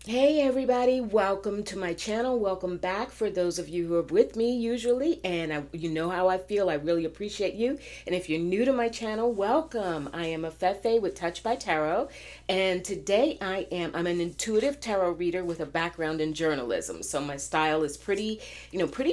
Hey everybody, welcome to my channel. Welcome back for those of you who are with me usually, and you know how I feel. I really appreciate you. And if you're new to my channel, welcome. I am Afefe with Touch by Tarot, and today I'm an intuitive tarot reader with a background in journalism. So my style is pretty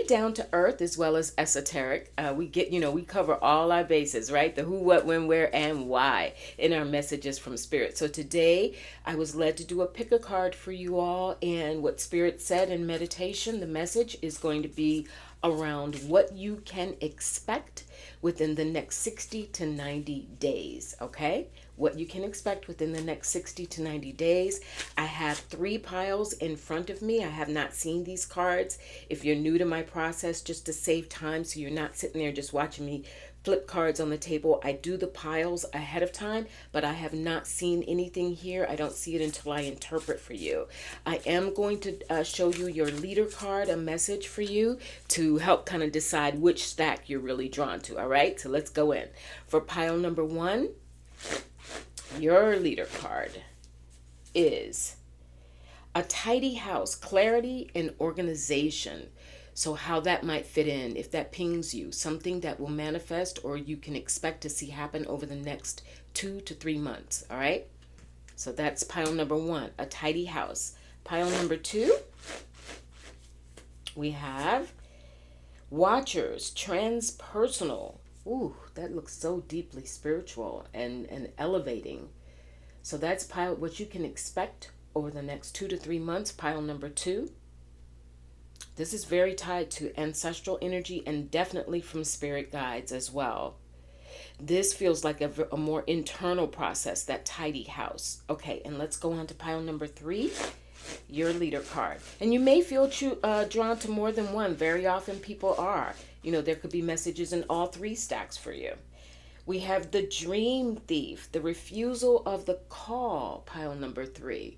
down to earth as well as esoteric. We cover all our bases, right? The who, what, when, where, and why in our messages from Spirit. So today I was led to do a pick a card for you all, and what Spirit said in meditation, the message is going to be around what you can expect within the next 60 to 90 days, okay? What you can expect within the next 60 to 90 days. I have 3 piles in front of me. I have not seen these cards. If you're new to my process, just to save time so you're not sitting there just watching me flip cards on the table, I do the piles ahead of time, but I have not seen anything here. I don't see it until I interpret for you. I am going to show you your leader card, a message for you to help kind of decide which stack you're really drawn to. All right, so let's go in. For pile number 1, your leader card is a tidy house, clarity and organization. So how that might fit in, if that pings you, something that will manifest or you can expect to see happen over the next 2 to 3 months. All right. So that's pile number 1, a tidy house. Pile number 2, we have watchers, transpersonal. Ooh, that looks so deeply spiritual and elevating. So that's pile what you can expect over the next 2 to 3 months. Pile number 2. This is very tied to ancestral energy and definitely from spirit guides as well. This feels like a more internal process, that tidy house. Okay, and let's go on to pile number 3, your leader card. And you may feel drawn to more than one. Very often people are. There could be messages in all 3 stacks for you. We have the dream thief, the refusal of the call, pile number 3.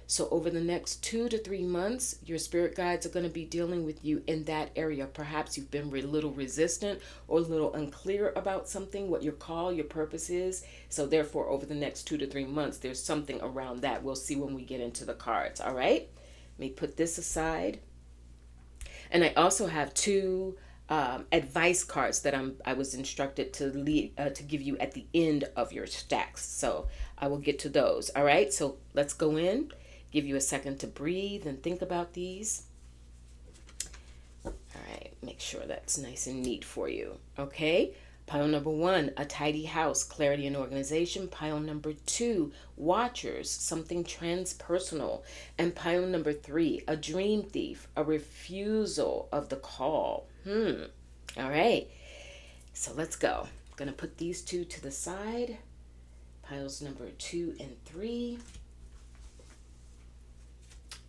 So over the next 2 to 3 months, your spirit guides are going to be dealing with you in that area. Perhaps you've been a little resistant or a little unclear about something, what your call, your purpose is. So therefore, over the next 2 to 3 months, there's something around that. We'll see when we get into the cards. All right. Let me put this aside. And I also have 2 advice cards that I was instructed to give you at the end of your stacks. So I will get to those. All right. So let's go in. Give you a second to breathe and think about these. All right, make sure that's nice and neat for you. Okay, pile number 1, a tidy house, clarity and organization. Pile number 2, watchers, something transpersonal. And pile number 3, a dream thief, a refusal of the call. All right, so let's go. I'm going to put these 2 to the side. Piles number 2 and 3.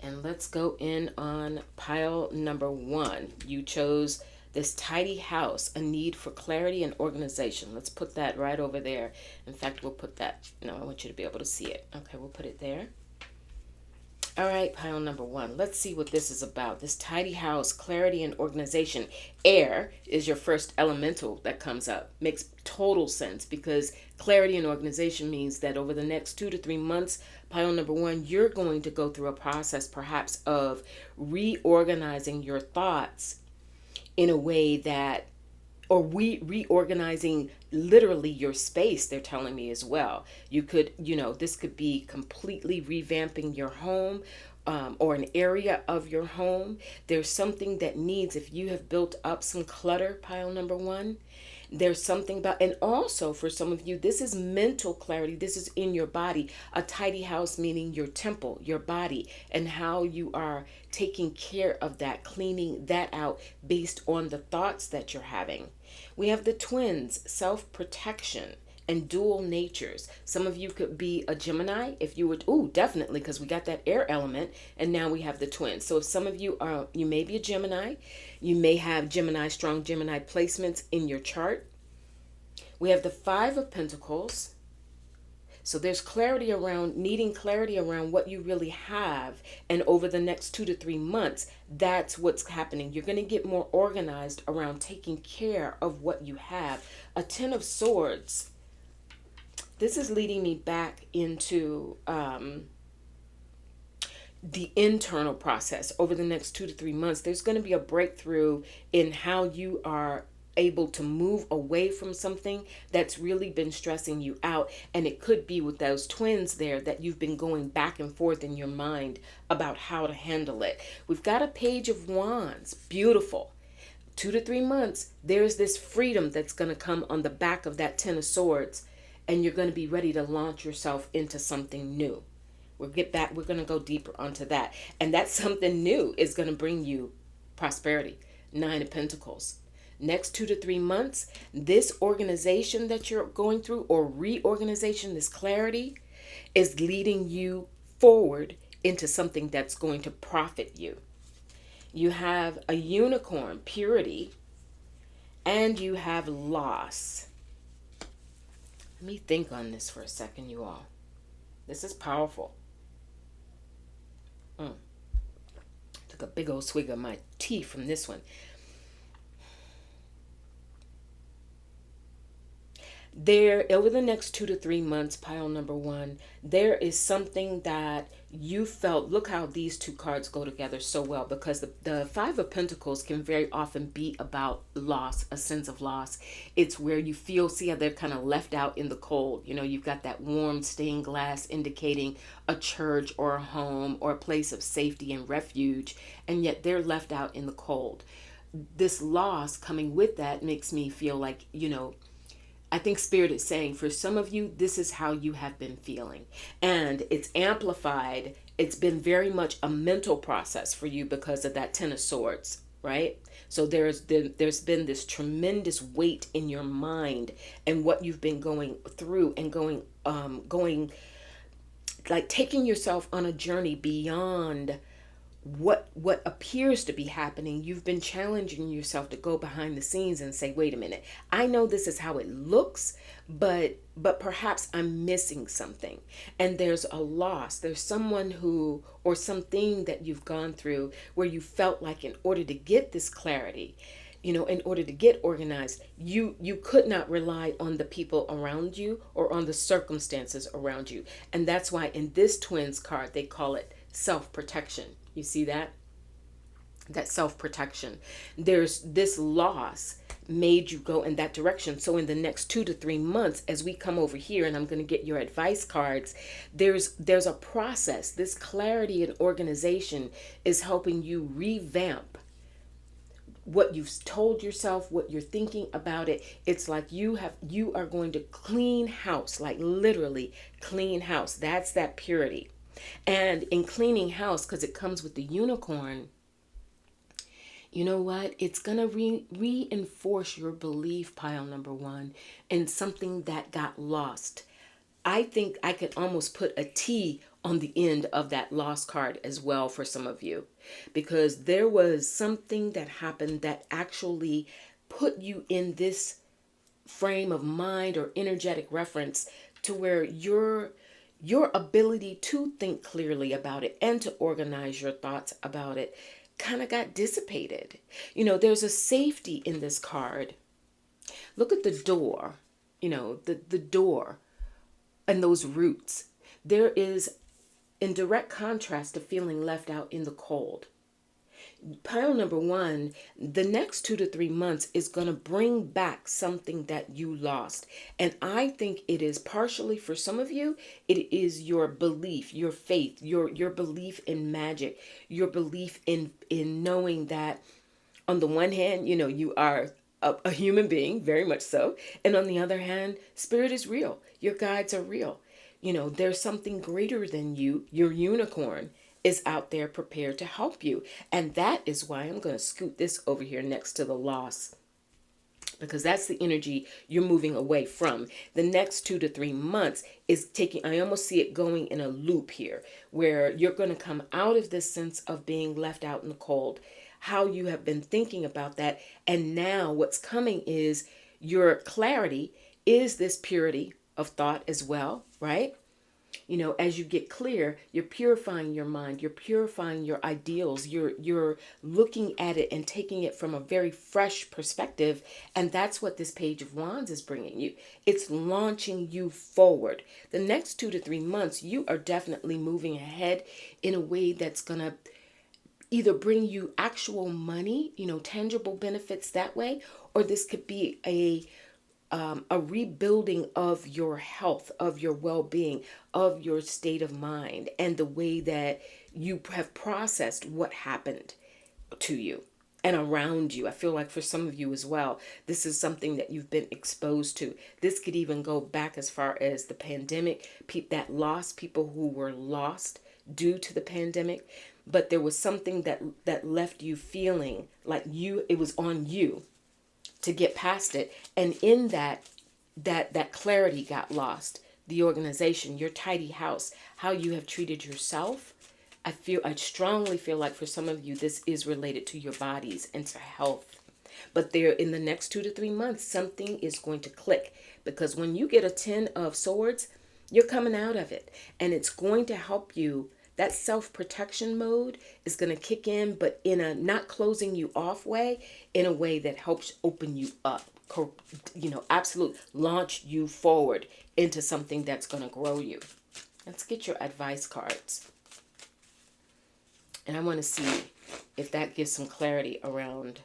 And let's go in on pile number 1. You chose this tidy house, a need for clarity and organization. Let's put that right over there. In fact, we'll put that, no, I want you to be able to see it. Okay, we'll put it there. All right, pile number 1. Let's see what this is about. This tidy house, clarity and organization. Air is your first elemental that comes up. Makes total sense because clarity and organization means that over the next 2 to 3 months, pile number 1, you're going to go through a process perhaps of reorganizing your thoughts in a way that, or reorganizing literally your space, they're telling me as well. You could, this could be completely revamping your home, or an area of your home. There's something that needs, if you have built up some clutter, pile number 1, there's something about, and also for some of you, this is mental clarity. This is in your body. A tidy house meaning your temple, your body, and how you are taking care of that, cleaning that out based on the thoughts that you're having. We have the twins, self-protection and dual natures. Some of you could be a Gemini if you would, definitely, because we got that air element, and now we have the twins. So if some of you are, you may be a Gemini, you may have strong Gemini placements in your chart. We have the 5 of Pentacles. So there's clarity around, needing clarity around what you really have. And over the next 2 to 3 months, that's what's happening. You're going to get more organized around taking care of what you have. A 10 of Swords. This is leading me back into the internal process over the next 2 to 3 months. There's going to be a breakthrough in how you are able to move away from something that's really been stressing you out. And it could be with those twins there that you've been going back and forth in your mind about how to handle it. We've got a Page of Wands. Beautiful. 2 to 3 months, there's this freedom that's going to come on the back of that Ten of Swords, and you're going to be ready to launch yourself into something new. We're going to go deeper onto that. And that something new is going to bring you prosperity. Nine of Pentacles. Next 2 to 3 months, this organization that you're going through, or reorganization, this clarity, is leading you forward into something that's going to profit you. You have a Unicorn, purity, and you have loss. Let me think on this for a second, you all. This is powerful. Took a big old swig of my tea from this one. There, over the next 2 to 3 months, pile number one, there is something that you felt. Look how these two cards go together so well, because the Five of Pentacles can very often be about loss, a sense of loss. It's where you feel, see how they're kind of left out in the cold. You know, you've got that warm stained glass indicating a church or a home or a place of safety and refuge, and yet they're left out in the cold. This loss coming with that makes me feel like, you know, I think Spirit is saying for some of you, this is how you have been feeling. And it's amplified. It's been very much a mental process for you because of that Ten of Swords, right? So there's been this tremendous weight in your mind and what you've been going through and going like taking yourself on a journey beyond what appears to be happening. You've been challenging yourself to go behind the scenes and say, wait a minute, I know this is how it looks, but perhaps I'm missing something. And there's a loss. There's someone who, or something that you've gone through where you felt like in order to get this clarity, you know, in order to get organized, you could not rely on the people around you or on the circumstances around you. And that's why in this twins card, they call it self-protection. You see that? That self-protection. There's this loss made you go in that direction. So in the next 2 to 3 months, as we come over here, and I'm going to get your advice cards, there's a process. This clarity and organization is helping you revamp what you've told yourself, what you're thinking about it. It's like you are going to clean house, like literally clean house. That's that purity. And in cleaning house, because it comes with the unicorn, you know what? It's going to reinforce your belief, pile number one, in something that got lost. I think I could almost put a T on the end of that lost card as well for some of you, because there was something that happened that actually put you in this frame of mind or energetic reference to where your ability to think clearly about it and to organize your thoughts about it kind of got dissipated. You know, there's a safety in this card. Look at the door, you know, the door and those roots. There is in direct contrast to feeling left out in the cold. Pile number one, the next 2 to 3 months is going to bring back something that you lost. And I think it is partially for some of you, it is your belief, your faith, your belief in magic, your belief in knowing that on the one hand, you know, you are a human being, very much so. And on the other hand, spirit is real. Your guides are real. You know, there's something greater than you, your unicorn, is out there prepared to help you. And that is why I'm going to scoot this over here next to the loss, because that's the energy you're moving away from. The next 2 to 3 months is taking, I almost see it going in a loop here, where you're going to come out of this sense of being left out in the cold, how you have been thinking about that. And now what's coming is your clarity, is this purity of thought as well, right? As you get clear, you're purifying your mind, you're purifying your ideals, you're looking at it and taking it from a very fresh perspective, and that's what this Page of Wands is bringing you. It's launching you forward. The next 2 to 3 months, you are definitely moving ahead in a way that's going to either bring you actual money, tangible benefits that way, or this could be a rebuilding of your health, of your well-being, of your state of mind, and the way that you have processed what happened to you and around you. I feel like for some of you as well, this is something that you've been exposed to. This could even go back as far as the pandemic, that lost, people who were lost due to the pandemic, but there was something that left you feeling like it was on you to get past it. And in that clarity got lost. The organization, your tidy house, how you have treated yourself. I strongly feel like for some of you, this is related to your bodies and to health. But there, in the next 2 to 3 months, something is going to click, because when you get a 10 of swords, you're coming out of it, and it's going to help you. That self-protection mode is going to kick in, but in a not closing you off way, in a way that helps open you up, absolute launch you forward into something that's going to grow you. Let's get your advice cards. And I want to see if that gives some clarity around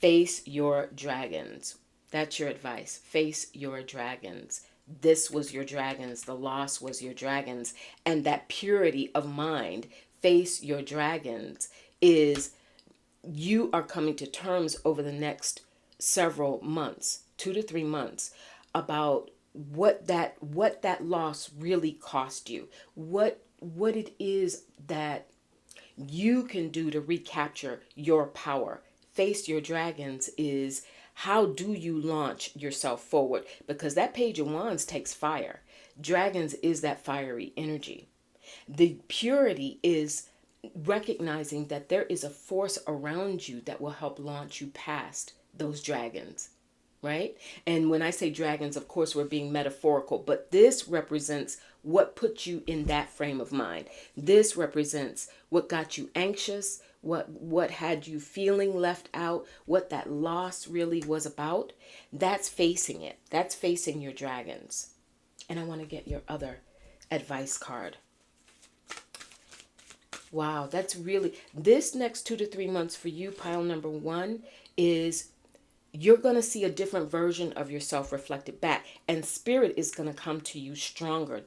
face your dragons. That's your advice. Face your dragons. This was your dragons. The loss was your dragons. And that purity of mind, face your dragons, is you are coming to terms over the next several months, 2 to 3 months, about what that loss really cost you, what it is that you can do to recapture your power. Face your dragons is, how do you launch yourself forward? Because that Page of Wands takes fire. Dragons is that fiery energy. The purity is recognizing that there is a force around you that will help launch you past those dragons, right? And when I say dragons, of course, we're being metaphorical, but this represents what put you in that frame of mind. This represents what got you anxious, what had you feeling left out, what that loss really was about. That's facing it. That's facing your dragons. And I want to get your other advice card. Wow, that's really, this next 2 to 3 months for you, pile number 1, is you're going to see a different version of yourself reflected back, and spirit is going to come to you stronger.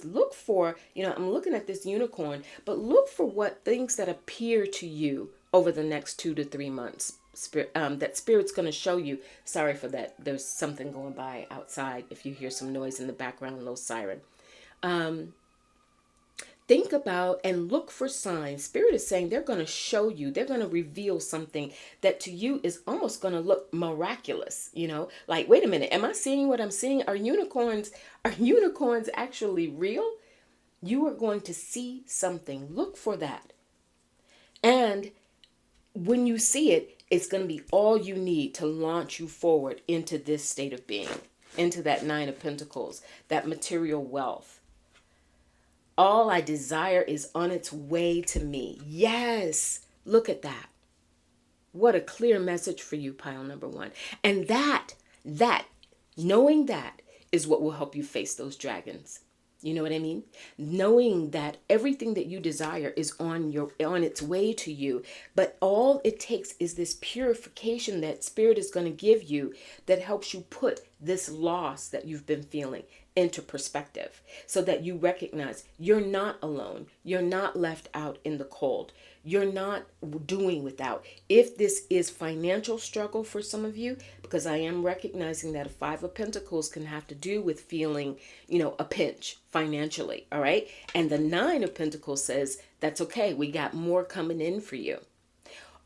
Look for, I'm looking at this unicorn, but look for what things that appear to you over the next 2 to 3 months. That spirit's going to show you. Sorry for that. There's something going by outside. If you hear some noise in the background, a little siren. Think about and look for signs. Spirit is saying they're going to show you, they're going to reveal something that to you is almost going to look miraculous, like, wait a minute, am I seeing what I'm seeing? Are unicorns actually real? You are going to see something. Look for that. And when you see it, it's going to be all you need to launch you forward into this state of being, into that 9 of Pentacles, that material wealth. All I desire is on its way to me. Yes, look at that. What a clear message for you, pile number 1. And that, knowing that is what will help you face those dragons. You know what I mean? Knowing that everything that you desire is on its way to you, but all it takes is this purification that spirit is going to give you that helps you put this loss that you've been feeling into perspective, so that you recognize you're not alone. You're not left out in the cold. You're not doing without. If this is financial struggle for some of you, because I am recognizing that a 5 of Pentacles can have to do with feeling, a pinch financially. All right. And the 9 of Pentacles says, that's okay. We got more coming in for you.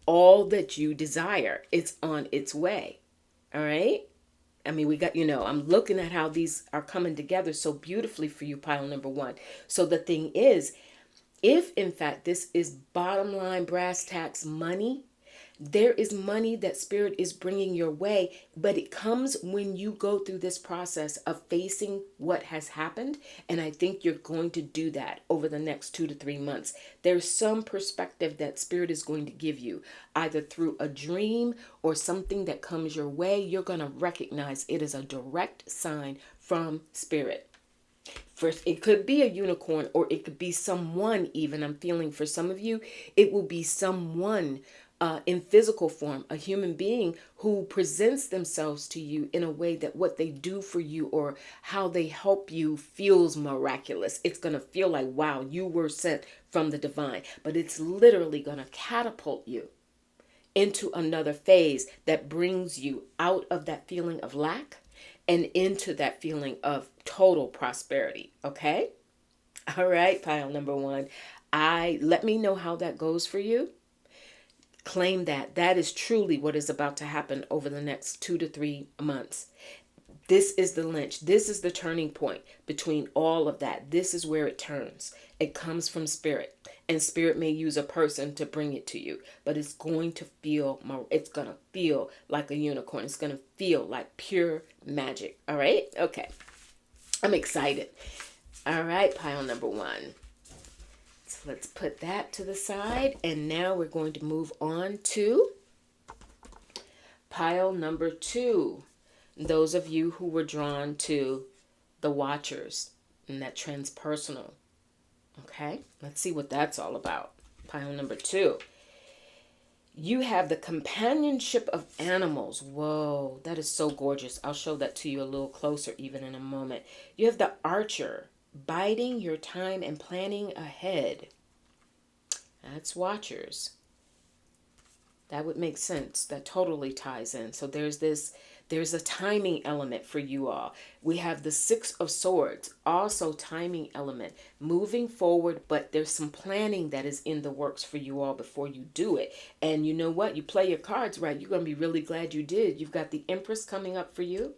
All that you desire, it's on its way. All right. I mean, we got, I'm looking at how these are coming together so beautifully for you, pile number 1. So the thing is, if in fact this is bottom line brass tacks money, There is money that Spirit is bringing your way, but it comes when you go through this process of facing what has happened. And I think you're going to do that over the next 2 to 3 months. There's some perspective that Spirit is going to give you, either through a dream or something that comes your way. You're going to recognize it is a direct sign from Spirit. First, it could be a unicorn, or it could be someone. Even I'm feeling for some of you, it will be someone in physical form, a human being who presents themselves to you in a way that what they do for you or how they help you feels miraculous. It's going to feel like, wow, you were sent from the divine, but it's literally going to catapult you into another phase that brings you out of that feeling of lack and into that feeling of total prosperity. Okay? All right, pile number one. Let me know how that goes for you. Claim that. That is truly what is about to happen over the next 2 to 3 months. This is the lynch. This is the turning point between all of that. This is where it turns. It comes from Spirit. And Spirit may use a person to bring it to you. But it's going to feel like a unicorn. It's going to feel like pure magic. All right? Okay. I'm excited. All right, pile number one. So let's put that to the side. And now we're going to move on to pile number two. Those of you who were drawn to the Watchers and that transpersonal. Okay, let's see what that's all about. Pile number two. You have the companionship of animals. Whoa, that is so gorgeous. I'll show that to you a little closer even in a moment. You have the Archer, biding your time and planning ahead. That's Watchers. That would make sense. That totally ties in. So there's a timing element for you all. We have the Six of Swords, also timing element, moving forward, but there's some planning that is in the works for you all before you do it. And you know what? You play your cards right, you're going to be really glad you did. You've got the Empress coming up for you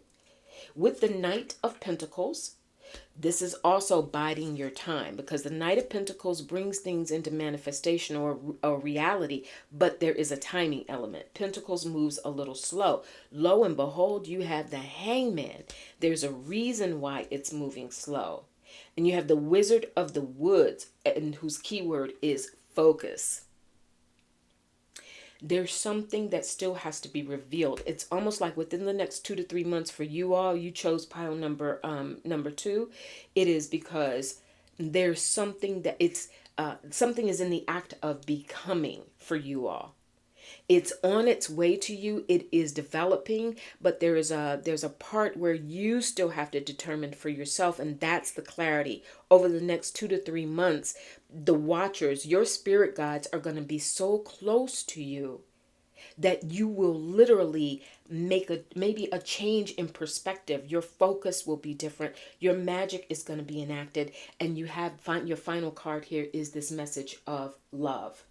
with the Knight of Pentacles. This is also biding your time, because the Knight of Pentacles brings things into manifestation or reality, but there is a timing element. Pentacles moves a little slow. Lo and behold, you have the Hangman. There's a reason why it's moving slow. And you have the Wizard of the Woods, and whose keyword is focus. There's something that still has to be revealed. It's almost like within the next 2 to 3 months for you all, you chose pile number two. It is because there's something that something is in the act of becoming for you all. It's on its way to you. It is developing, but there's a part where you still have to determine for yourself, and that's the clarity. Over the next 2 to 3 months, the Watchers, your spirit guides, are going to be so close to you that you will literally make maybe a change in perspective. Your focus will be different. Your magic is going to be enacted, and your final card here is this message of love.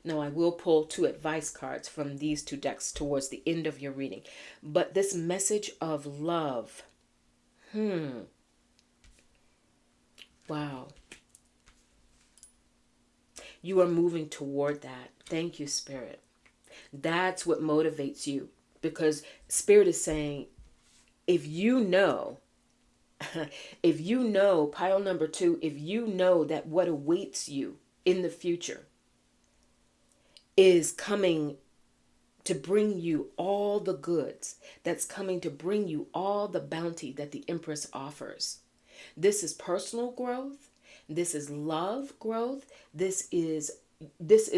Now, I will pull 2 advice cards from these 2 decks towards the end of your reading. But this message of love. Wow. You are moving toward that. Thank you, Spirit. That's what motivates you. Because Spirit is saying, if you know, pile number two, if you know that what awaits you in the future is coming to bring you all the goods, that's coming to bring you all the bounty that the Empress offers. This is personal growth. This is love growth. This is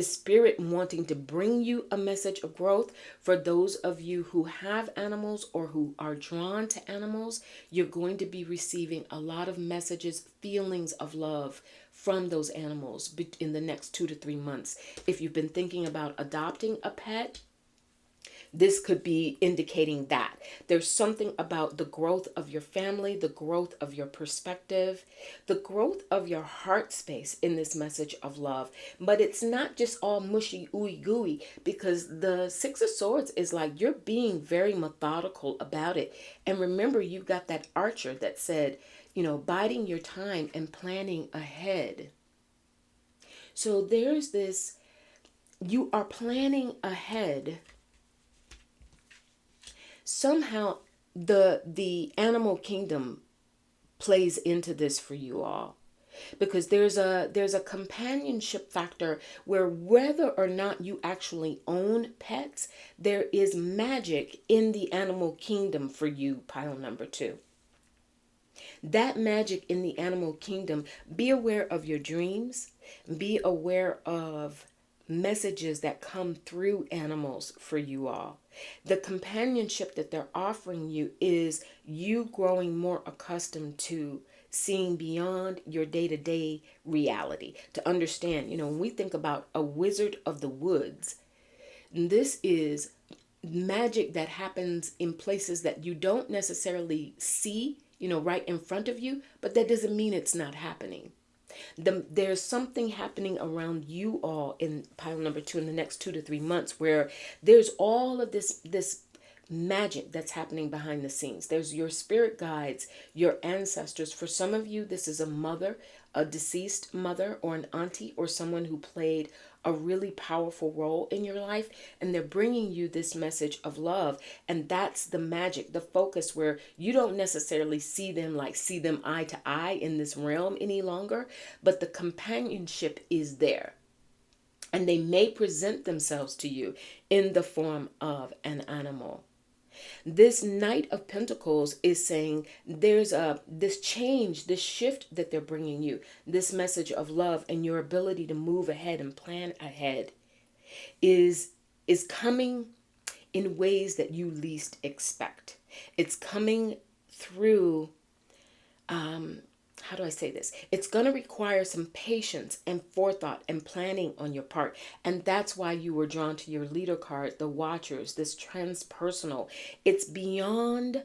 Spirit wanting to bring you a message of growth. For those of you who have animals or who are drawn to animals, you're going to be receiving a lot of messages, feelings of love from those animals in the next 2 to 3 months. If you've been thinking about adopting a pet, this could be indicating that. There's something about the growth of your family, the growth of your perspective, the growth of your heart space in this message of love. But it's not just all mushy, ooey gooey, because the Six of Swords is like you're being very methodical about it. And remember, you've got that Archer that said, biding your time and planning ahead. So there's this you are planning ahead. Somehow the animal kingdom plays into this for you all, because there's a companionship factor where whether or not you actually own pets, there is magic in the animal kingdom for you, pile number 2. That magic in the animal kingdom, be aware of your dreams, be aware of messages that come through animals for you all. The companionship that they're offering you is you growing more accustomed to seeing beyond your day-to-day reality. To understand, when we think about a wizard of the woods, this is magic that happens in places that you don't necessarily see, right in front of you, but that doesn't mean it's not happening. There's something happening around you all in pile number 2 in the next 2 to 3 months, where there's all of this magic that's happening behind the scenes. There's your spirit guides, your ancestors. For some of you, this is a mother, a deceased mother, or an auntie, or someone who played a really powerful role in your life, and they're bringing you this message of love. And that's the magic, the focus, where you don't necessarily see them eye to eye in this realm any longer, but the companionship is there. And they may present themselves to you in the form of an animal. This Knight of Pentacles is saying there's this change, this shift that they're bringing you, this message of love and your ability to move ahead and plan ahead is coming in ways that you least expect. It's coming through, how do I say this? It's going to require some patience and forethought and planning on your part. And that's why you were drawn to your leader card, the Watchers, this transpersonal. It's beyond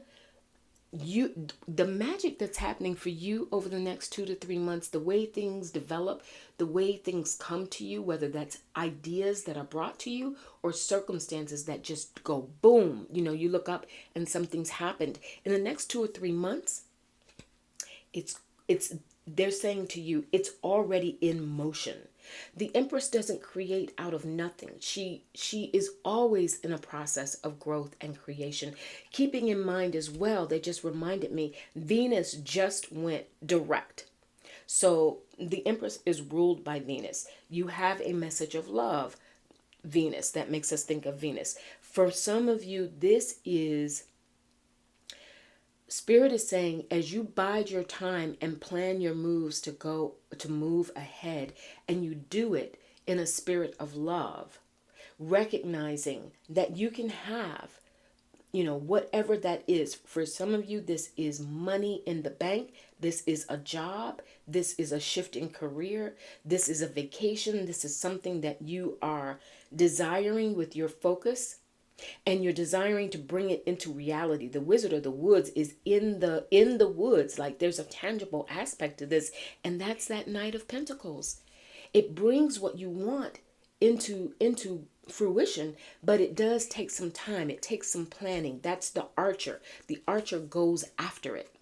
you, the magic that's happening for you over the next 2 to 3 months, the way things develop, the way things come to you, whether that's ideas that are brought to you or circumstances that just go boom. You look up and something's happened. In the next 2 or 3 months, it's they're saying to you, it's already in motion. The Empress doesn't create out of nothing. She is always in a process of growth and creation. Keeping in mind as well, they just reminded me, Venus just went direct. So the Empress is ruled by Venus. You have a message of love, Venus, that makes us think of Venus. For some of you, this is Spirit is saying, as you bide your time and plan your moves to move ahead, and you do it in a spirit of love, recognizing that you can have, whatever that is. For some of you, this is money in the bank. This is a job. This is a shift in career. This is a vacation. This is something that you are desiring with your focus. And you're desiring to bring it into reality. The Wizard of the Woods is in the woods. Like, there's a tangible aspect to this, and that's that Knight of Pentacles. It brings what you want into fruition, but it does take some time. It takes some planning. That's the archer. The archer goes after it.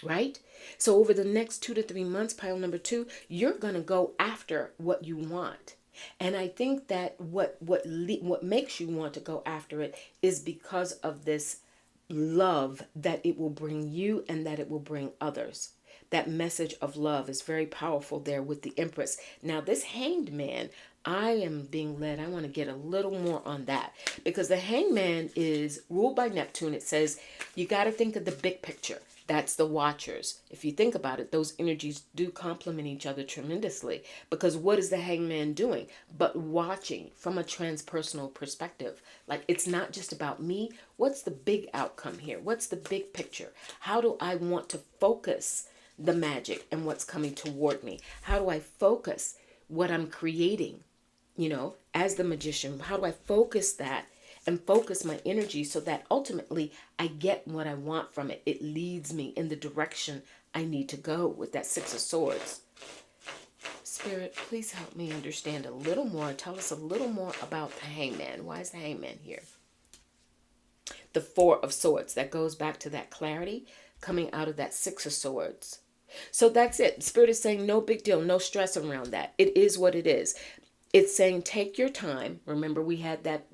Right? So over the next 2 to 3 months, pile number 2, you're going to go after what you want. And I think that what makes you want to go after it is because of this love that it will bring you and that it will bring others. That message of love is very powerful there with the Empress. Now, this Hanged Man, I am being led. I want to get a little more on that, because the Hanged Man is ruled by Neptune. It says you got to think of the big picture. That's the Watchers. If you think about it, those energies do complement each other tremendously, because what is the Hangman doing but watching from a transpersonal perspective? Like, it's not just about me. What's the big outcome here? What's the big picture? How do I want to focus the magic and what's coming toward me? How do I focus what I'm creating, as the magician? How do I focus that and focus my energy so that ultimately I get what I want from it? It leads me in the direction I need to go with that Six of Swords. Spirit, please help me understand a little more. Tell us a little more about the Hangman. Why is the Hangman here? The Four of Swords. That goes back to that clarity coming out of that Six of Swords. So that's it. Spirit is saying no big deal, no stress around that. It is what it is. It's saying take your time. Remember, we had that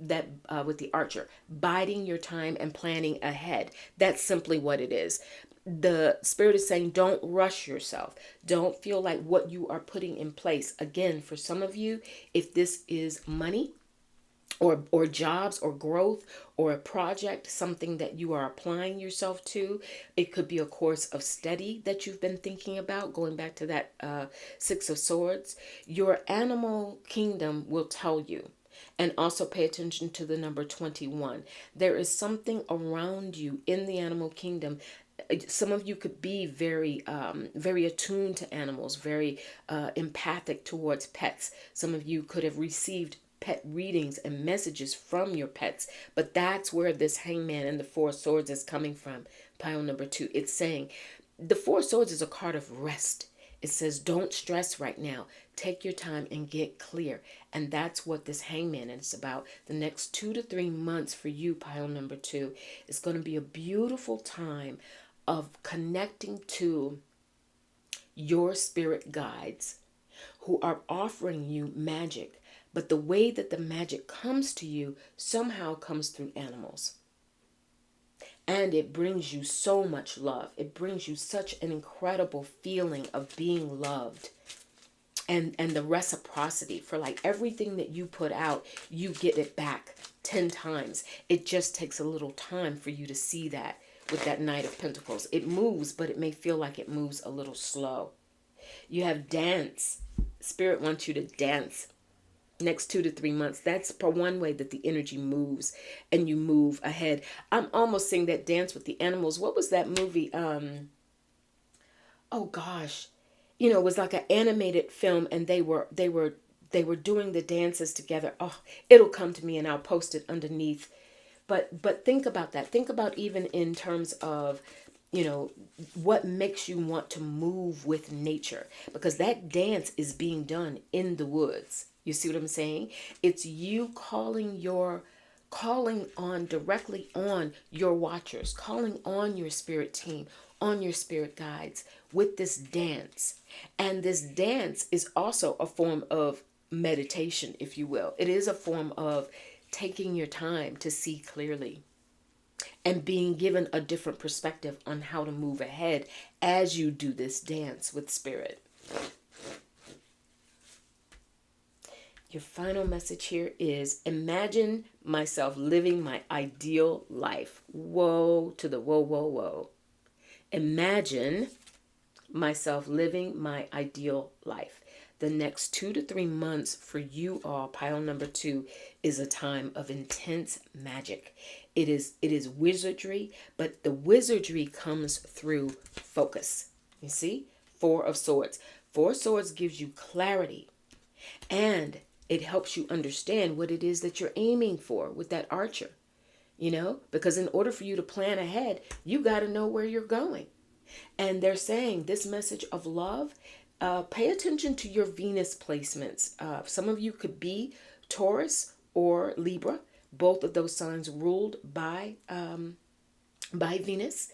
with the archer, biding your time and planning ahead. That's simply what it is. The spirit is saying don't rush yourself. Don't feel like what you are putting in place. Again, for some of you, if this is money, or jobs or growth or a project, something that you are applying yourself to. It could be a course of study that you've been thinking about, going back to that Six of Swords. Your animal kingdom will tell you. And also pay attention to the number 21. There is something around you in the animal kingdom. Some of you could be very attuned to animals, very empathic towards pets. Some of you could have received pet readings and messages from your pets, but that's where this hangman and the four swords is coming from. Pile number 2. It's saying the four swords is a card of rest. It says don't stress right now. Take your time and get clear. And that's what this hangman is about. The next 2 to 3 months for you, pile number 2, is going to be a beautiful time of connecting to your spirit guides who are offering you magic. But the way that the magic comes to you somehow comes through animals. And it brings you so much love. It brings you such an incredible feeling of being loved. And the reciprocity for like everything that you put out, you get it back 10 times. It just takes a little time for you to see that with that Knight of Pentacles. It moves, but it may feel like it moves a little slow. You have dance. Spirit wants you to dance. Next 2 to 3 months. That's one way that the energy moves and you move ahead. I'm almost seeing that dance with the animals. What was that movie? Oh gosh. It was like an animated film and they were doing the dances together. Oh, it'll come to me and I'll post it underneath. But think about that. Think about even in terms of what makes you want to move with nature, because that dance is being done in the woods. You see what I'm saying? It's you calling on directly on your watchers, calling on your spirit team, on your spirit guides with this dance. And this dance is also a form of meditation, if you will. It is a form of taking your time to see clearly and being given a different perspective on how to move ahead as you do this dance with spirit. Your final message here is imagine myself living my ideal life. Whoa to the whoa, whoa, whoa. Imagine myself living my ideal life. The next 2 to 3 months for you all, pile number 2, is a time of intense magic. It is wizardry, but the wizardry comes through focus. You see? 4 of Swords. 4 Swords gives you clarity, and it helps you understand what it is that you're aiming for with that archer. Because in order for you to plan ahead, you got to know where you're going. And they're saying this message of love, pay attention to your Venus placements. Some of you could be Taurus or Libra, both of those signs ruled by Venus.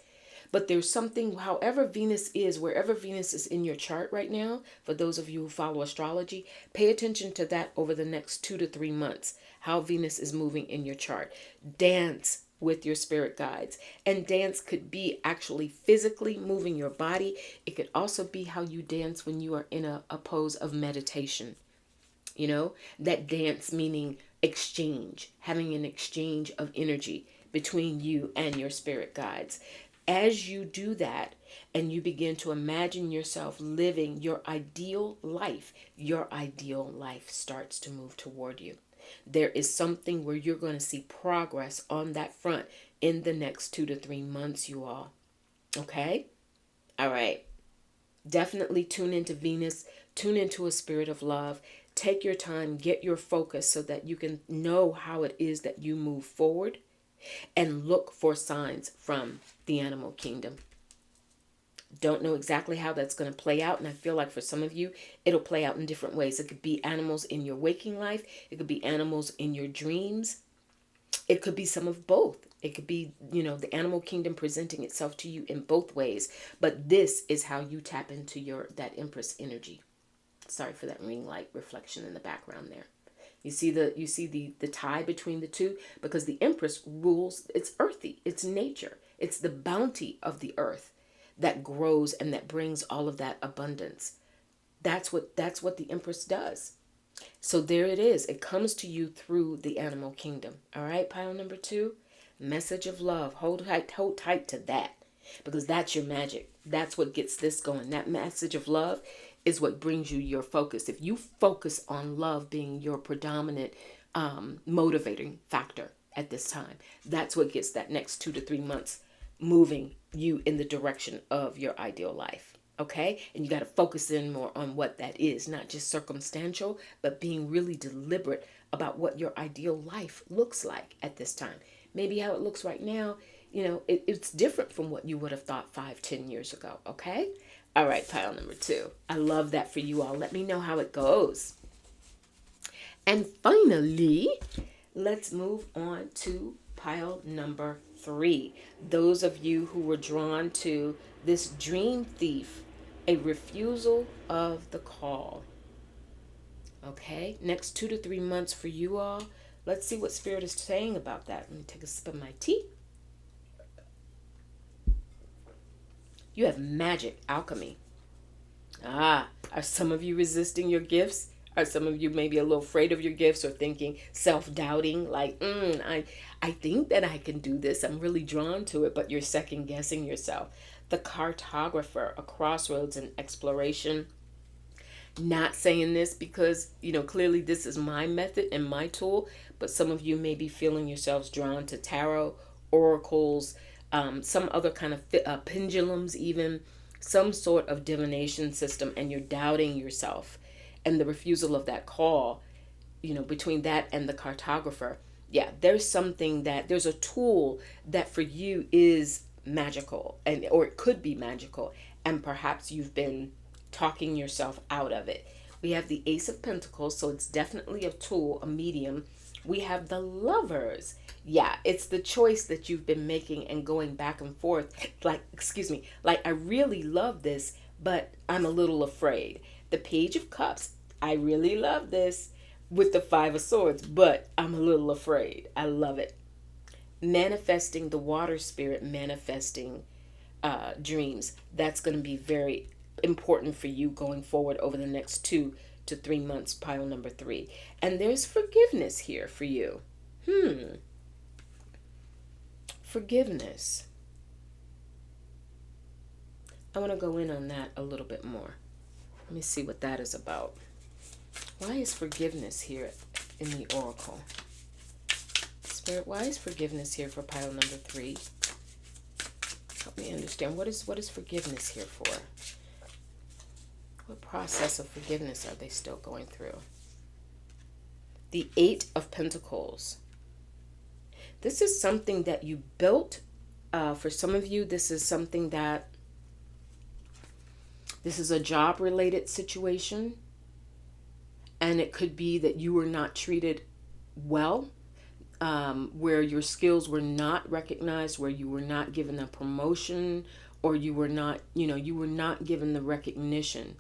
But there's something, however Venus is, wherever Venus is in your chart right now, for those of you who follow astrology, pay attention to that over the next 2 to 3 months, how Venus is moving in your chart. Dance with your spirit guides. And dance could be actually physically moving your body. It could also be how you dance when you are in a pose of meditation. That dance meaning exchange, having an exchange of energy between you and your spirit guides. As you do that and you begin to imagine yourself living your ideal life starts to move toward you. There is something where you're going to see progress on that front in the next 2 to 3 months, you all. Okay? All right. Definitely tune into Venus. Tune into a spirit of love. Take your time. Get your focus so that you can know how it is that you move forward. And look for signs from the animal kingdom. Don't know exactly how that's going to play out. And I feel like for some of you, it'll play out in different ways. It could be animals in your waking life. It could be animals in your dreams. It could be some of both. It could be, the animal kingdom presenting itself to you in both ways. But this is how you tap into that Empress energy Sorry for that ring light reflection in the background there. You see the tie between the two, because the Empress rules, it's earthy, it's nature, it's the bounty of the earth that grows and that brings all of that abundance. That's what the Empress does. So there it is. It comes to you through the animal kingdom. All right, pile number 2, message of love. Hold tight to that, because that's your magic. That's what gets this going. That message of love is what brings you your focus. If you focus on love being your predominant motivating factor at this time, that's what gets that next 2 to 3 months moving you in the direction of your ideal life. Okay? And you got to focus in more on what that is, not just circumstantial, but being really deliberate about what your ideal life looks like at this time. Maybe how it looks right now, it's different from what you would have thought 5-10 years ago. Okay? All right, pile number 2. I love that for you all. Let me know how it goes. And finally, let's move on to pile number 3. Those of you who were drawn to this dream thief, a refusal of the call. Okay, next 2 to 3 months for you all. Let's see what Spirit is saying about that. Let me take a sip of my tea. You have magic, alchemy. Are some of you resisting your gifts? Are some of you maybe a little afraid of your gifts, or thinking, self-doubting, like, I think that I can do this. I'm really drawn to it, but you're second guessing yourself. The cartographer, a crossroads and exploration. Not saying this because, clearly this is my method and my tool, but some of you may be feeling yourselves drawn to tarot, oracles, some other kind of pendulums, even some sort of divination system, and you're doubting yourself. And the refusal of that call, between that and the cartographer, there's a tool that for you is magical, or it could be magical, and perhaps you've been talking yourself out of it. We have the Ace of Pentacles, so it's definitely a tool, a medium. We have the Lovers. It's the choice that you've been making and going back and forth. Like I really love this, but I'm a little afraid. The Page of Cups, I really love this, with the Five of Swords, but I'm a little afraid. I love it. Manifesting the water spirit, manifesting dreams. That's going to be very important for you going forward over the next 2 to 3 months, pile number 3. And there's forgiveness here for you. Forgiveness. I want to go in on that a little bit more. Let me see what that is about. Why is forgiveness here in the oracle? Spirit, why is forgiveness here for pile number 3? Help me understand. What is forgiveness here for? What process of forgiveness are they still going through? The Eight of Pentacles. This is something that you built. For some of you, this is something that, this is a job-related situation. And it could be that you were not treated well, where your skills were not recognized, where you were not given a promotion, or you were not given the recognition.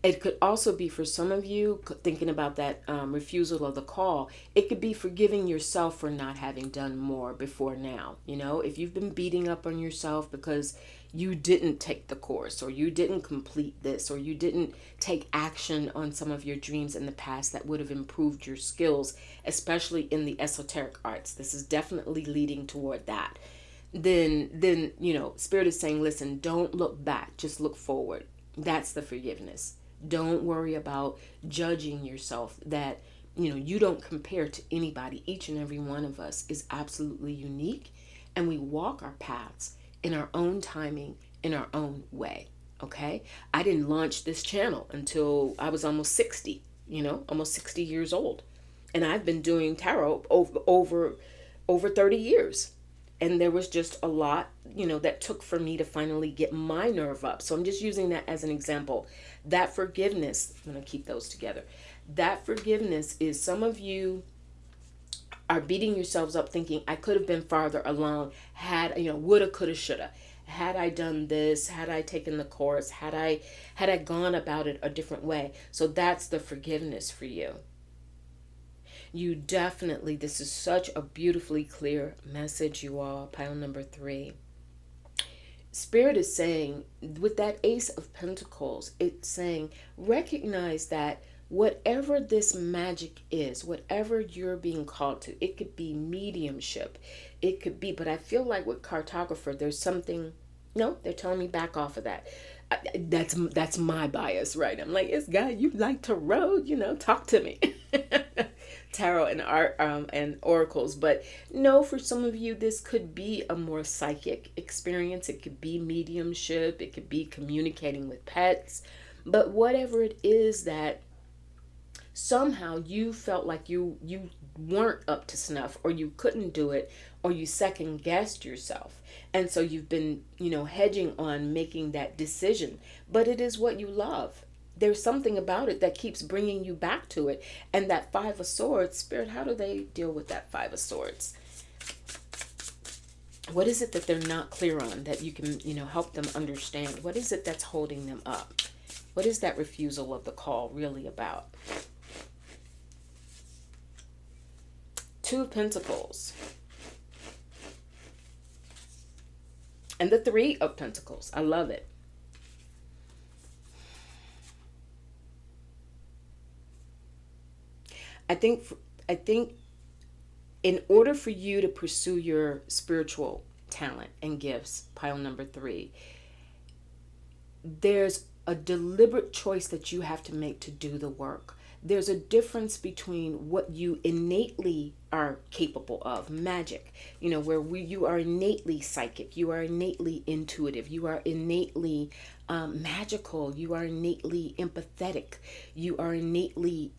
It could also be for some of you, thinking about that refusal of the call, it could be forgiving yourself for not having done more before now. If you've been beating up on yourself because you didn't take the course, or you didn't complete this, or you didn't take action on some of your dreams in the past that would have improved your skills, especially in the esoteric arts. This is definitely leading toward that. Then Spirit is saying, listen, don't look back, just look forward. That's the forgiveness. Don't worry about judging yourself, that you don't compare to anybody. Each and every one of us is absolutely unique, and we walk our paths in our own timing, in our own way. Okay? I didn't launch this channel until I was almost 60, almost 60 years old. And I've been doing tarot over 30 years. And there was just a lot, that took for me to finally get my nerve up. So I'm just using that as an example. That forgiveness, I'm going to keep those together. That forgiveness is, some of you are beating yourselves up thinking, I could have been farther along, had, woulda, coulda, shoulda. had I done this, had I taken the course, had I gone about it a different way. So that's the forgiveness for you. You definitely, this is such a beautifully clear message, you all. Pile number 3. Spirit is saying, with that Ace of Pentacles, it's saying, recognize that whatever this magic is, whatever you're being called to, it could be mediumship, it could be, but I feel like with cartographer, there's something, no, they're telling me back off of that. That's my bias, right? I'm like, it's God, you like tarot, talk to me. Tarot and art and oracles. But no, for some of you this could be a more psychic experience. It could be mediumship, it could be communicating with pets. But whatever it is that somehow you felt like you weren't up to snuff, or you couldn't do it, or you second guessed yourself, and so you've been hedging on making that decision, but it is what you love. There's something about it that keeps bringing you back to it. And that Five of Swords, Spirit, how do they deal with that Five of Swords? What is it that they're not clear on that you can help them understand? What is it that's holding them up? What is that refusal of the call really about? Two of Pentacles. And the Three of Pentacles. I love it. I think in order for you to pursue your spiritual talent and gifts, pile number 3, there's a deliberate choice that you have to make to do the work. There's a difference between what you innately are capable of, magic, where you are innately psychic, you are innately intuitive, you are innately magical, you are innately empathetic, you are innately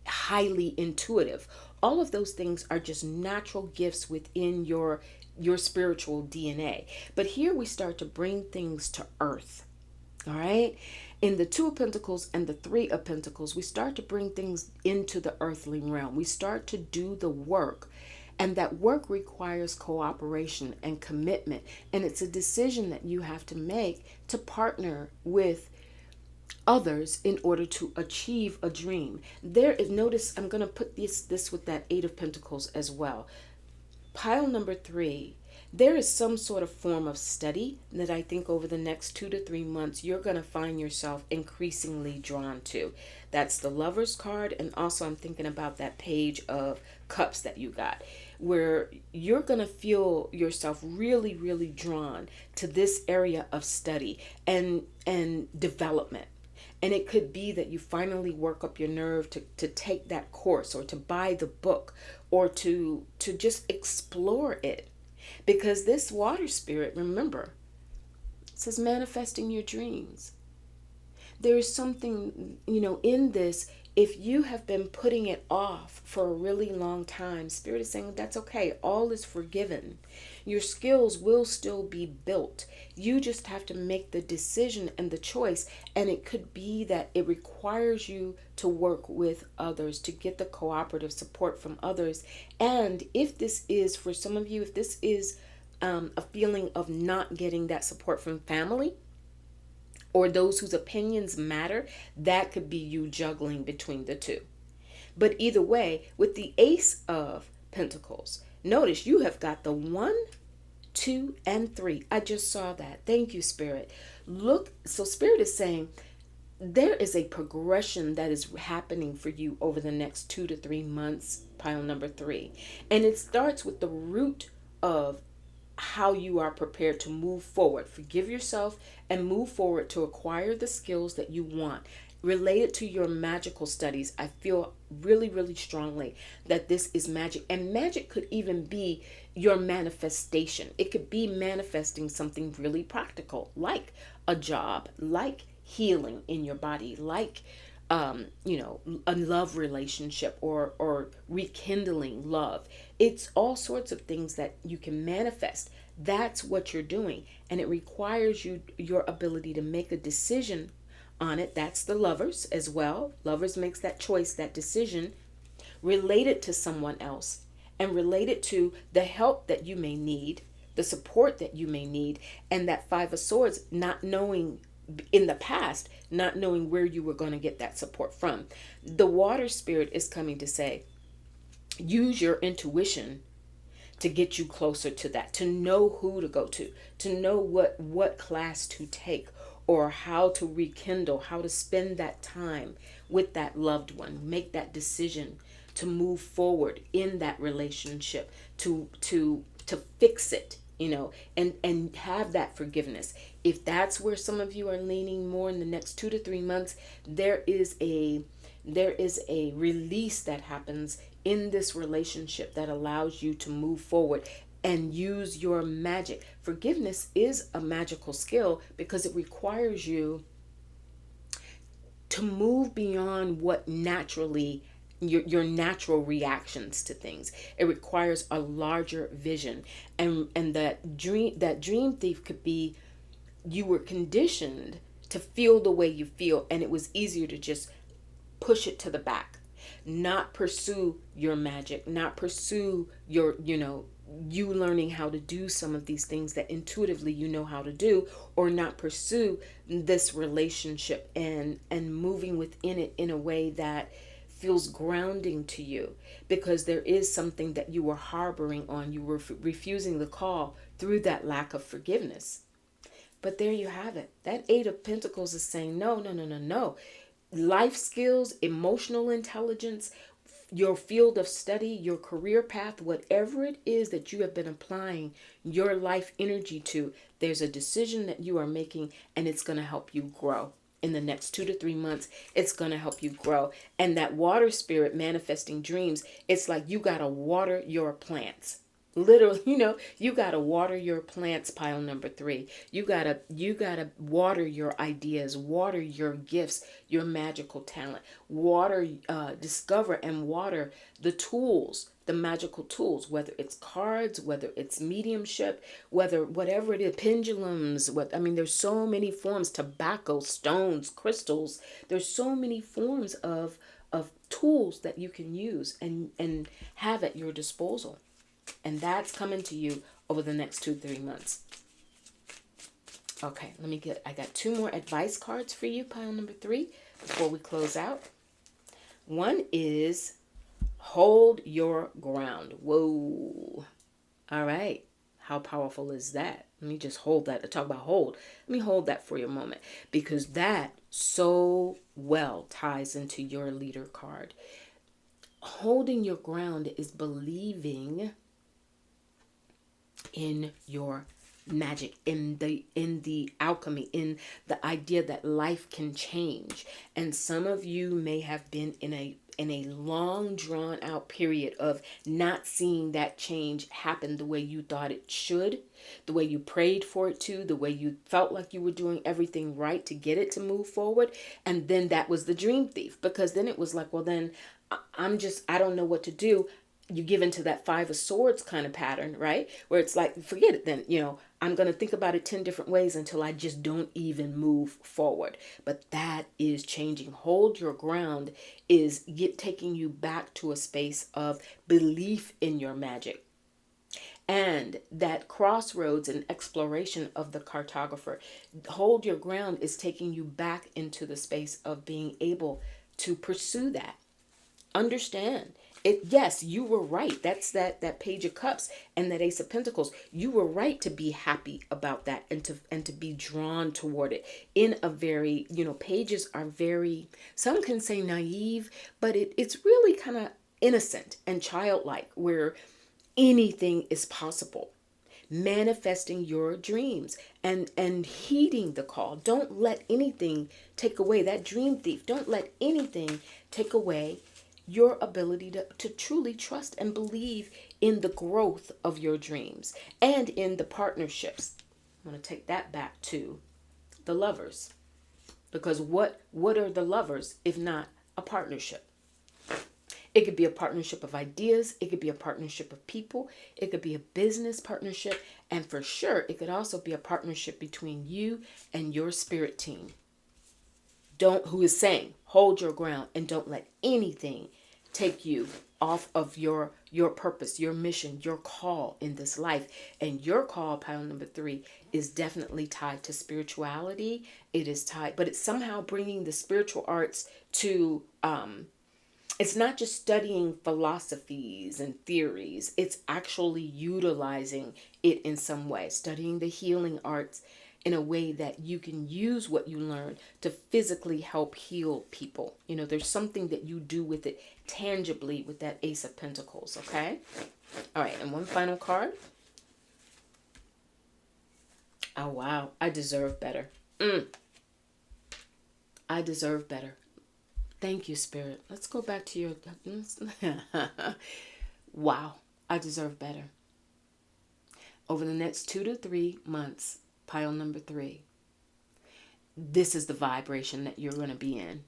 highly intuitive. All of those things are just natural gifts within your spiritual DNA. But here we start to bring things to earth. All right? In the Two of Pentacles and the Three of Pentacles, we start to bring things into the earthly realm. We start to do the work. And that work requires cooperation and commitment. And it's a decision that you have to make to partner with others in order to achieve a dream. There is, notice, I'm going to put this with that Eight of Pentacles as well. Pile number 3, there is some sort of form of study that I think over the next 2 to 3 months you're going to find yourself increasingly drawn to. That's the Lover's card, and also I'm thinking about that Page of Cups that you got, where you're going to feel yourself really, really drawn to this area of study and development. And it could be that you finally work up your nerve to take that course, or to buy the book, or to just explore it. Because this water spirit, remember, it says manifesting your dreams. There is something, in this, if you have been putting it off for a really long time, Spirit is saying that's okay. All is forgiven. Your skills will still be built. You just have to make the decision and the choice. And it could be that it requires you to work with others, to get the cooperative support from others. And if this is, for some of you, if this is a feeling of not getting that support from family, or those whose opinions matter, that could be you juggling between the two. But either way, with the Ace of Pentacles, notice you have got the 1, 2, and 3. I just saw that. Thank you, Spirit. Look, so Spirit is saying there is a progression that is happening for you over the next 2 to 3 months, pile number 3. And it starts with the root of how you are prepared to move forward. Forgive yourself and move forward to acquire the skills that you want. Related to your magical studies, I feel really, really strongly that this is magic. And magic could even be your manifestation. It could be manifesting something really practical, like a job, like healing in your body, like a love relationship, or rekindling love. It's all sorts of things that you can manifest. That's what you're doing. And it requires your ability to make a decision on it. That's the Lovers as well. Lovers makes that choice, that decision, related to someone else, and related to the help that you may need the support that you may need. And that Five of Swords, not knowing in the past, not knowing where you were going to get that support from. The water spirit is coming to say, use your intuition to get you closer to that, to know who to go to know what class to take, or how to rekindle, how to spend that time with that loved one, make that decision to move forward in that relationship, to fix it, and have that forgiveness. If that's where some of you are leaning more in the next 2 to 3 months, there is a release that happens in this relationship that allows you to move forward and use your magic. Forgiveness is a magical skill because it requires you to move beyond what naturally your natural reactions to things. It requires a larger vision. And that dream thief could be, you were conditioned to feel the way you feel, and it was easier to just push it to the back, not pursue your magic, not pursue your, you learning how to do some of these things that intuitively you know how to do, or not pursue this relationship and moving within it in a way that feels grounding to you, because there is something that you were harboring on, you were refusing the call through that lack of forgiveness. But there you have it. That Eight of Pentacles is saying, no, no, no, no, no. Life skills, emotional intelligence, your field of study, your career path, whatever it is that you have been applying your life energy to, there's a decision that you are making, and it's going to help you grow. In the next 2 to 3 months, it's going to help you grow. And that water spirit manifesting dreams, it's like you got to water your plants. Literally, you got to water your plants, pile number 3. You got to water your ideas, water your gifts, your magical talent, discover and water the tools, the magical tools, whether it's cards, whether it's mediumship, whatever it is, pendulums, there's so many forms, tobacco, stones, crystals. There's so many forms of tools that you can use and have at your disposal. And that's coming to you over the next 2-3 months. Okay, I got 2 more advice cards for you, pile number 3, before we close out. One is hold your ground. Whoa. All right. How powerful is that? Let me just hold that. Talk about hold. Let me hold that for you a moment, because that so well ties into your leader card. Holding your ground is believing in your magic, in the alchemy, in the idea that life can change. And some of you may have been in a long drawn out period of not seeing that change happen the way you thought it should, the way you prayed for it to, the way you felt like you were doing everything right to get it to move forward. And then that was the dream thief, because then it was like, well, then I don't know what to do. You give into that Five of Swords kind of pattern, right? Where it's like, forget it then, I'm going to think about it 10 different ways until I just don't even move forward. But that is changing. Hold your ground is taking you back to a space of belief in your magic. And that crossroads and exploration of the cartographer, hold your ground is taking you back into the space of being able to pursue that. Understand it. Yes, you were right. That's that Page of Cups and that Ace of Pentacles. You were right to be happy about that and to be drawn toward it in a very, pages are very, some can say naive, but it's really kind of innocent and childlike, where anything is possible. Manifesting your dreams and heeding the call. Don't let anything take away that dream thief. Don't let anything take away your ability to truly trust and believe in the growth of your dreams and in the partnerships. I'm going to take that back to the lovers, because what are the lovers if not a partnership? It could be a partnership of ideas. It could be a partnership of people. It could be a business partnership. And for sure, it could also be a partnership between you and your spirit team. Who is saying, hold your ground and don't let anything take you off of your purpose, your mission, your call in this life. And your call, pile number 3, is definitely tied to spirituality. It is tied, but it's somehow bringing the spiritual arts to it's not just studying philosophies and theories, it's actually utilizing it in some way, studying the healing arts in a way that you can use what you learn to physically help heal people. You know, there's something that you do with it tangibly with that Ace of Pentacles, okay? All right, and one final card. Oh, wow. I deserve better. I deserve better. Thank you, Spirit. Let's go back to your... Wow. I deserve better. Over the next 2 to 3 months, pile number 3, this is the vibration that you're going to be in.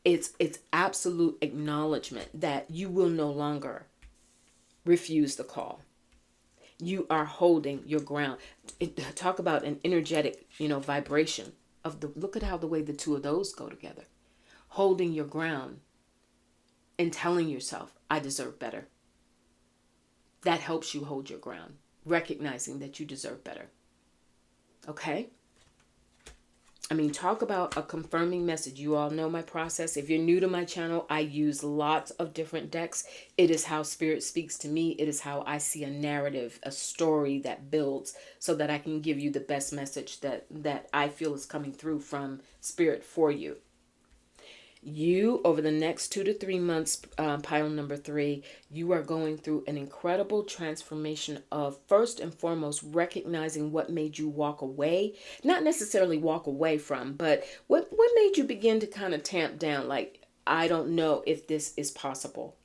It's absolute acknowledgement that you will no longer refuse the call. You are holding your ground. Talk about an energetic, vibration of the... Look at how the way the two of those go together. Holding your ground and telling yourself, I deserve better. That helps you hold your ground, recognizing that you deserve better. Okay? I mean, talk about a confirming message. You all know my process. If you're new to my channel, I use lots of different decks. It is how Spirit speaks to me. It is how I see a narrative, a story that builds so that I can give you the best message that I feel is coming through from Spirit for you. You, over the next 2 to 3 months, pile number 3, you are going through an incredible transformation of, first and foremost, recognizing what made you walk away. Not necessarily walk away from, but what made you begin to kind of tamp down, like, I don't know if this is possible.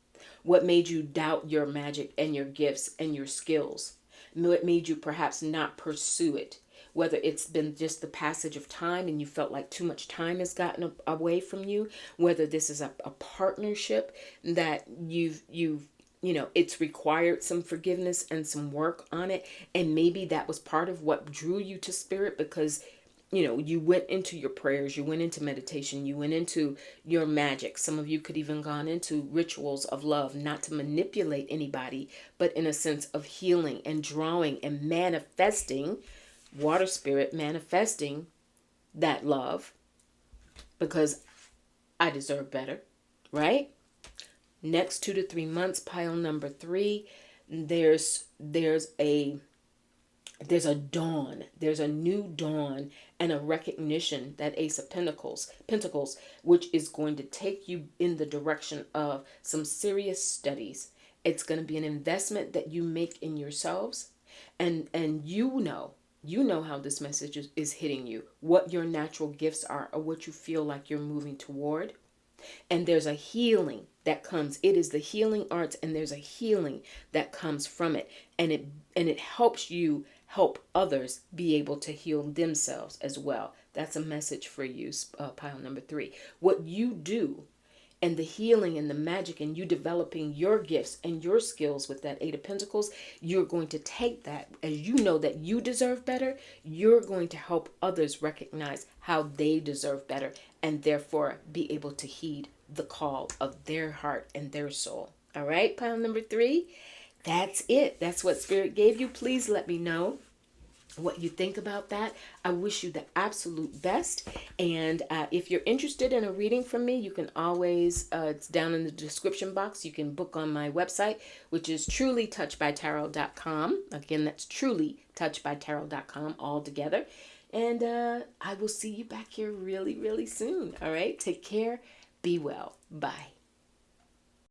What made you doubt your magic and your gifts and your skills? What made you perhaps not pursue it? Whether it's been just the passage of time and you felt like too much time has gotten away from you, whether this is a partnership that it's required some forgiveness and some work on it. And maybe that was part of what drew you to Spirit, because you went into your prayers, you went into meditation, you went into your magic. Some of you could even gone into rituals of love, not to manipulate anybody, but in a sense of healing and drawing and manifesting. Water Spirit manifesting that love, because I deserve better, right? Next 2 to 3 months, pile number 3, there's a dawn, there's a new dawn and a recognition, that Ace of Pentacles, which is going to take you in the direction of some serious studies. It's going to be an investment that you make in yourselves, and you know how this message is hitting you, what your natural gifts are, or what you feel like you're moving toward. And there's a healing that comes. It is the healing arts, and there's a healing that comes from it. And it helps you help others be able to heal themselves as well. That's a message for you, pile number 3. What you do, and the healing and the magic, and you developing your gifts and your skills with that 8 of Pentacles, you're going to take that, as you know that you deserve better, you're going to help others recognize how they deserve better, and therefore be able to heed the call of their heart and their soul. All right, pile number 3, that's it. That's what Spirit gave you. Please let me know what you think about that. I wish you the absolute best. And if you're interested in a reading from me, you can always, it's down in the description box. You can book on my website, which is trulytouchedbytarot.com. Again, that's trulytouchedbytarot.com all together. And I will see you back here really, really soon. All right. Take care. Be well. Bye.